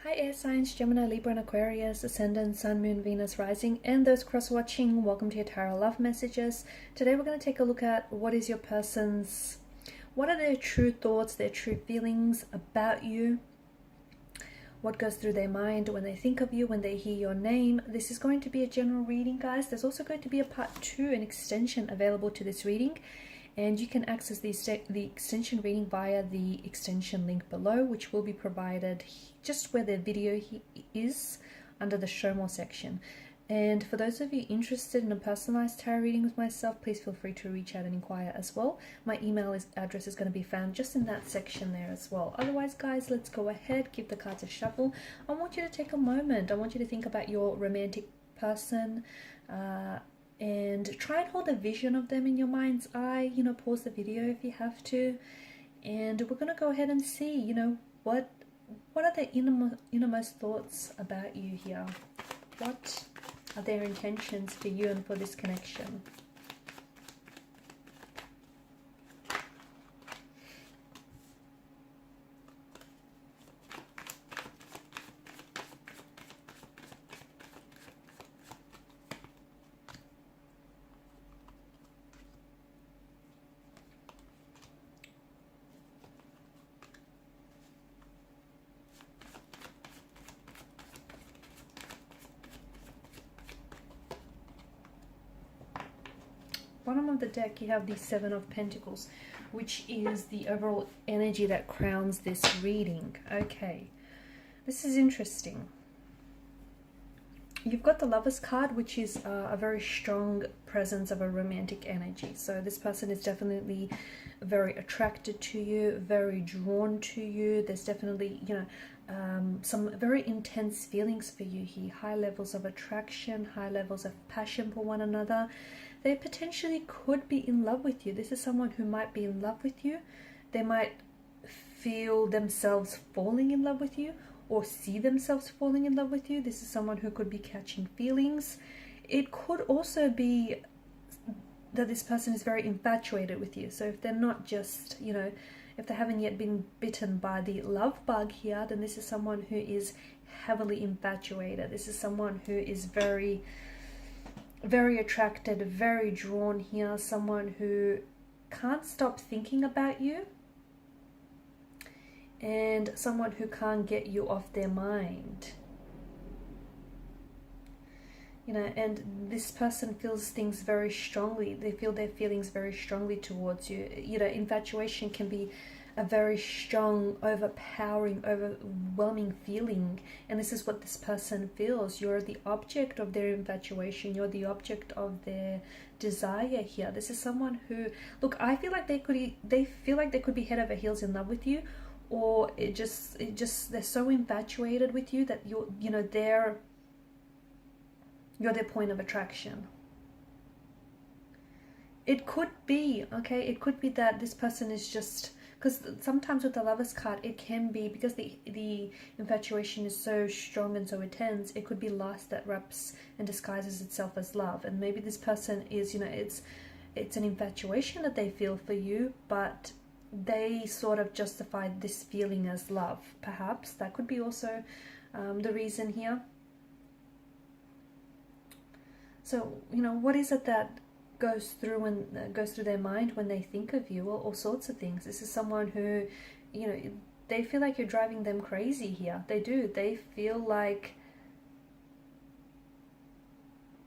Hi air signs, Gemini, Libra and Aquarius, Ascendant, Sun, Moon, Venus, Rising, and those cross-watching, welcome to your Tarot Love Messages. Today we're going to take a look at what are their true thoughts, their true feelings about you, what goes through their mind when they think of you, when they hear your name. This is going to be a general reading, guys. There's also going to be a part 2, an extension available to this reading. And you can access the extension reading via the extension link below, which will be provided just where the video is under the show more section. And for those of you interested in a personalized tarot reading with myself, please feel free to reach out and inquire as well. My email address is going to be found just in that section there as well. Otherwise, guys, let's go ahead, give the cards a shuffle. I want you to take a moment. I want you to think about your romantic person, and try and hold a vision of them in your mind's eye. Pause the video if you have to, and we're going to go ahead and see what are their innermost thoughts about you here. What are their intentions for you and for this connection? Bottom of the deck, you have the Seven of Pentacles, which is the overall energy that crowns this reading. Okay, this is interesting. You've got the Lovers card, which is a very strong presence of a romantic energy. So this person is definitely very attracted to you, very drawn to you. There's definitely, some very intense feelings for you here. High levels of attraction, high levels of passion for one another. They potentially could be in love with you. This is someone who might be in love with you. They might feel themselves falling in love with you, or see themselves falling in love with you. This is someone who could be catching feelings. It could also be that this person is very infatuated with you. So if they're not just, if they haven't yet been bitten by the love bug here, then this is someone who is heavily infatuated. This is someone who is very, very attracted, very drawn here. Someone who can't stop thinking about you, and someone who can't get you off their mind. And this person feels things very strongly. They feel their feelings very strongly towards you. Infatuation can be a very strong, overpowering, overwhelming feeling. And this is what this person feels. You're the object of their infatuation. You're the object of their desire here. This is someone who, look, I feel like they feel like they could be head over heels in love with you, or it just they're so infatuated with you that you're their point of attraction. It could be, okay, it could be that this person is just, because sometimes with the Lovers card, it can be because the infatuation is so strong and so intense, it could be lust that wraps and disguises itself as love. And maybe this person is, it's an infatuation that they feel for you, but they sort of justify this feeling as love. Perhaps that could be also the reason here. So, what is it that goes through their mind when they think of you? Well, all sorts of things. This is someone who, they feel like you're driving them crazy here. They do. They feel like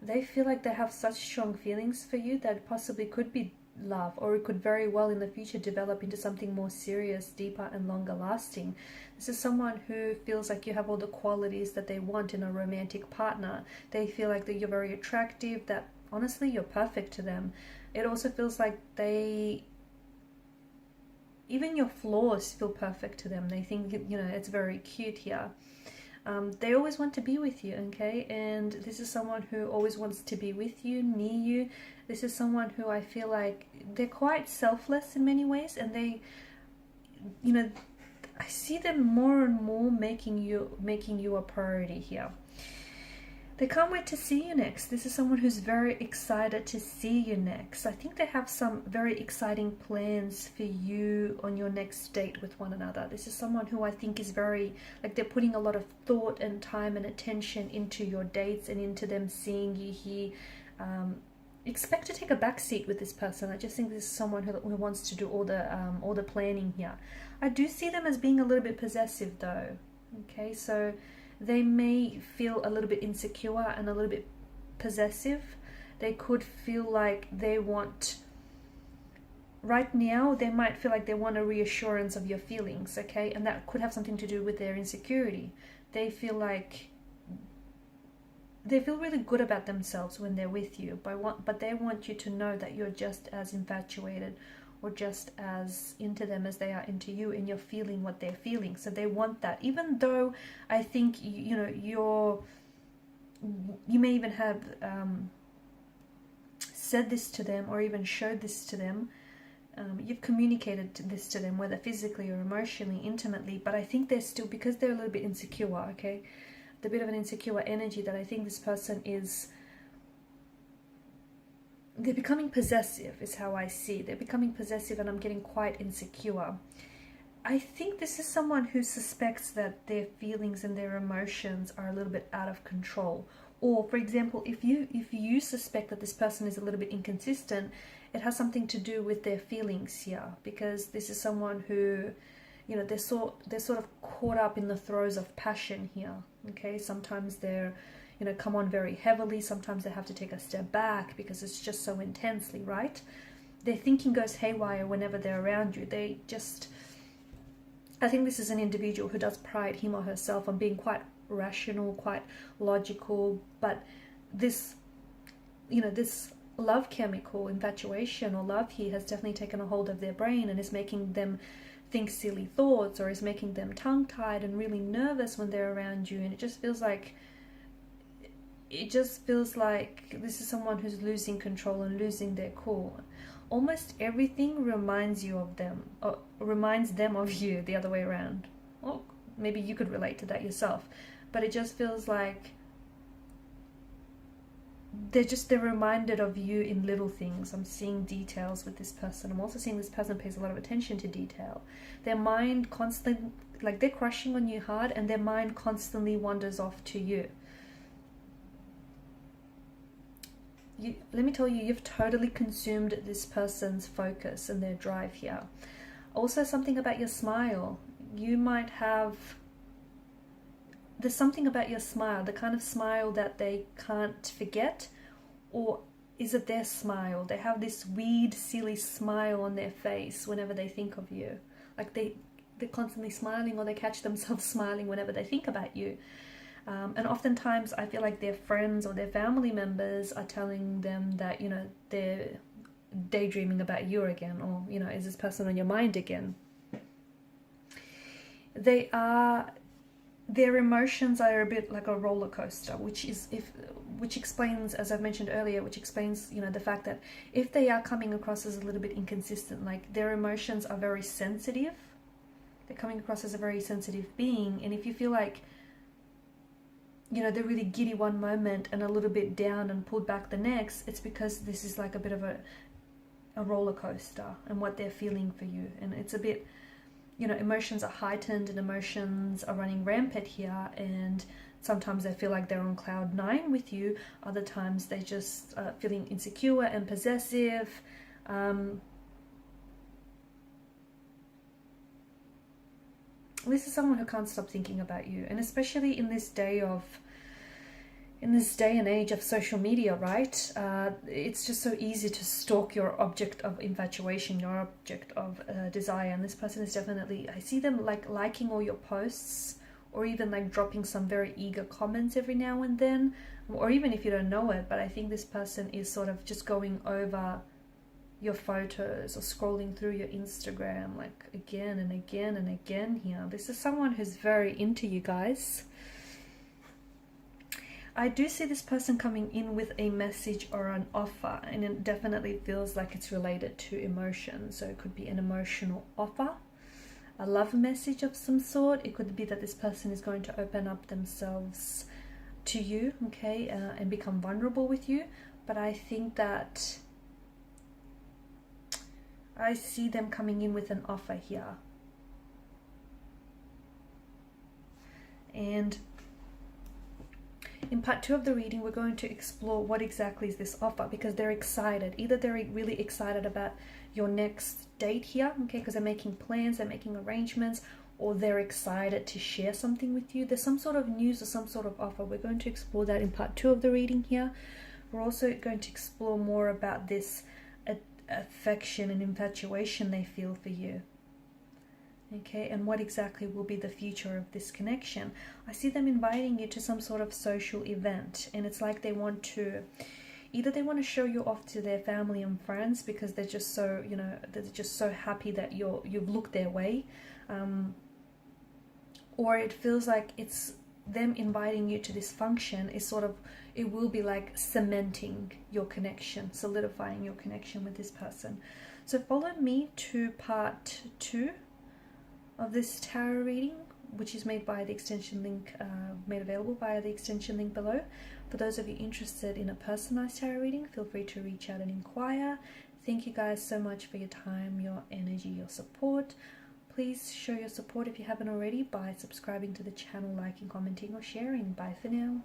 they have such strong feelings for you that it possibly could be love, or it could very well in the future develop into something more serious, deeper and longer lasting. This is someone who feels like you have all the qualities that they want in a romantic partner. They feel like that you're very attractive, that honestly you're perfect to them. It also feels like even your flaws feel perfect to them. They think it's very cute here. They always want to be with you, okay? And this is someone who always wants to be with you, near you. This is someone who I feel like they're quite selfless in many ways, and they, I see them more and more making you a priority here. They can't wait to see you next. This is someone who's very excited to see you next. I think they have some very exciting plans for you on your next date with one another. This is someone who I think is very, like, they're putting a lot of thought and time and attention into your dates and into them seeing you here. Expect to take a back seat with this person. I just think this is someone who wants to do all the planning here. I do see them as being a little bit possessive though. Okay, so they may feel a little bit insecure and a little bit possessive. They could feel like they want, right now, they might feel like they want a reassurance of your feelings, okay? And that could have something to do with their insecurity. They feel like, they feel really good about themselves when they're with you, but they want you to know that you're just as infatuated or just as into them as they are into you, and you're feeling what they're feeling. So they want that, even though I think you may even have said this to them or even showed this to them. You've communicated this to them, whether physically or emotionally, intimately, but I think they're still, because they're a little bit insecure, okay, the bit of an insecure energy, that I think this person is, they're becoming possessive is how I see. They're becoming possessive, and I'm getting quite insecure. I think this is someone who suspects that their feelings and their emotions are a little bit out of control. Or, for example, if you suspect that this person is a little bit inconsistent, it has something to do with their feelings here, because this is someone who, they're sort of caught up in the throes of passion here. Okay, sometimes they're come on very heavily. Sometimes they have to take a step back because it's just so intensely, right? Their thinking goes haywire whenever they're around you. I think this is an individual who does pride him or herself on being quite rational, quite logical, but this love chemical, infatuation or love here, has definitely taken a hold of their brain and is making them think silly thoughts, or is making them tongue-tied and really nervous when they're around you. And it just feels like this is someone who's losing control and losing their cool. Almost everything reminds you of them, or reminds them of you, the other way around. Or maybe you could relate to that yourself, but it just feels like they're reminded of you in little things. I'm seeing details with this person. I'm also seeing this person pays a lot of attention to detail. Their mind constantly, like, they're crushing on you hard, and their mind constantly wanders off to you. Let me tell you, you've totally consumed this person's focus and their drive here. Also, something about your smile. There's something about your smile, the kind of smile that they can't forget. Or is it their smile? They have this weird, silly smile on their face whenever they think of you. Like they're constantly smiling, or they catch themselves smiling whenever they think about you. And oftentimes I feel like their friends or their family members are telling them that, they're daydreaming about you again, or, is this person on your mind again? Their emotions are a bit like a roller coaster, which explains, as I've mentioned earlier, the fact that if they are coming across as a little bit inconsistent, like, their emotions are very sensitive. They're coming across as a very sensitive being, and if you feel like, they're really giddy one moment and a little bit down and pulled back the next, it's because this is like a bit of a roller coaster and what they're feeling for you. And it's a bit, emotions are heightened and emotions are running rampant here, and sometimes they feel like they're on cloud 9 with you. Other times they just feeling insecure and possessive. This is someone who can't stop thinking about you, and especially in this day and age of social media, right? It's just so easy to stalk your object of infatuation, your object of desire. And this person is definitely, I see them like liking all your posts, or even like dropping some very eager comments every now and then, or even if you don't know it. But I think this person is sort of just going over your photos or scrolling through your Instagram like again and again and again here. This is someone who's very into you guys. I do see this person coming in with a message or an offer, and it definitely feels like it's related to emotion. So it could be an emotional offer, a love message of some sort. It could be that this person is going to open up themselves to you, okay, and become vulnerable with you. But I think that I see them coming in with an offer here. And in part 2 of the reading, we're going to explore what exactly is this offer, because they're excited. Either they're really excited about your next date here, okay, because they're making plans, they're making arrangements, or they're excited to share something with you. There's some sort of news or some sort of offer. We're going to explore that in part 2 of the reading here. We're also going to explore more about this affection and infatuation they feel for you. Okay, and what exactly will be the future of this connection. I see them inviting you to some sort of social event, and it's like they want to, either they want to show you off to their family and friends because they're just so, you know, they're just so happy that you've looked their way, or it feels like it's them inviting you to this function is sort of, it will be like cementing your connection, solidifying your connection with this person. So follow me to part 2 of this tarot reading, which is made by the extension link, made available via the extension link below. For those of you interested in a personalized tarot reading, feel free to reach out and inquire. Thank you guys so much for your time, your energy, your support. Please show your support if you haven't already by subscribing to the channel, liking, commenting, or sharing. Bye for now.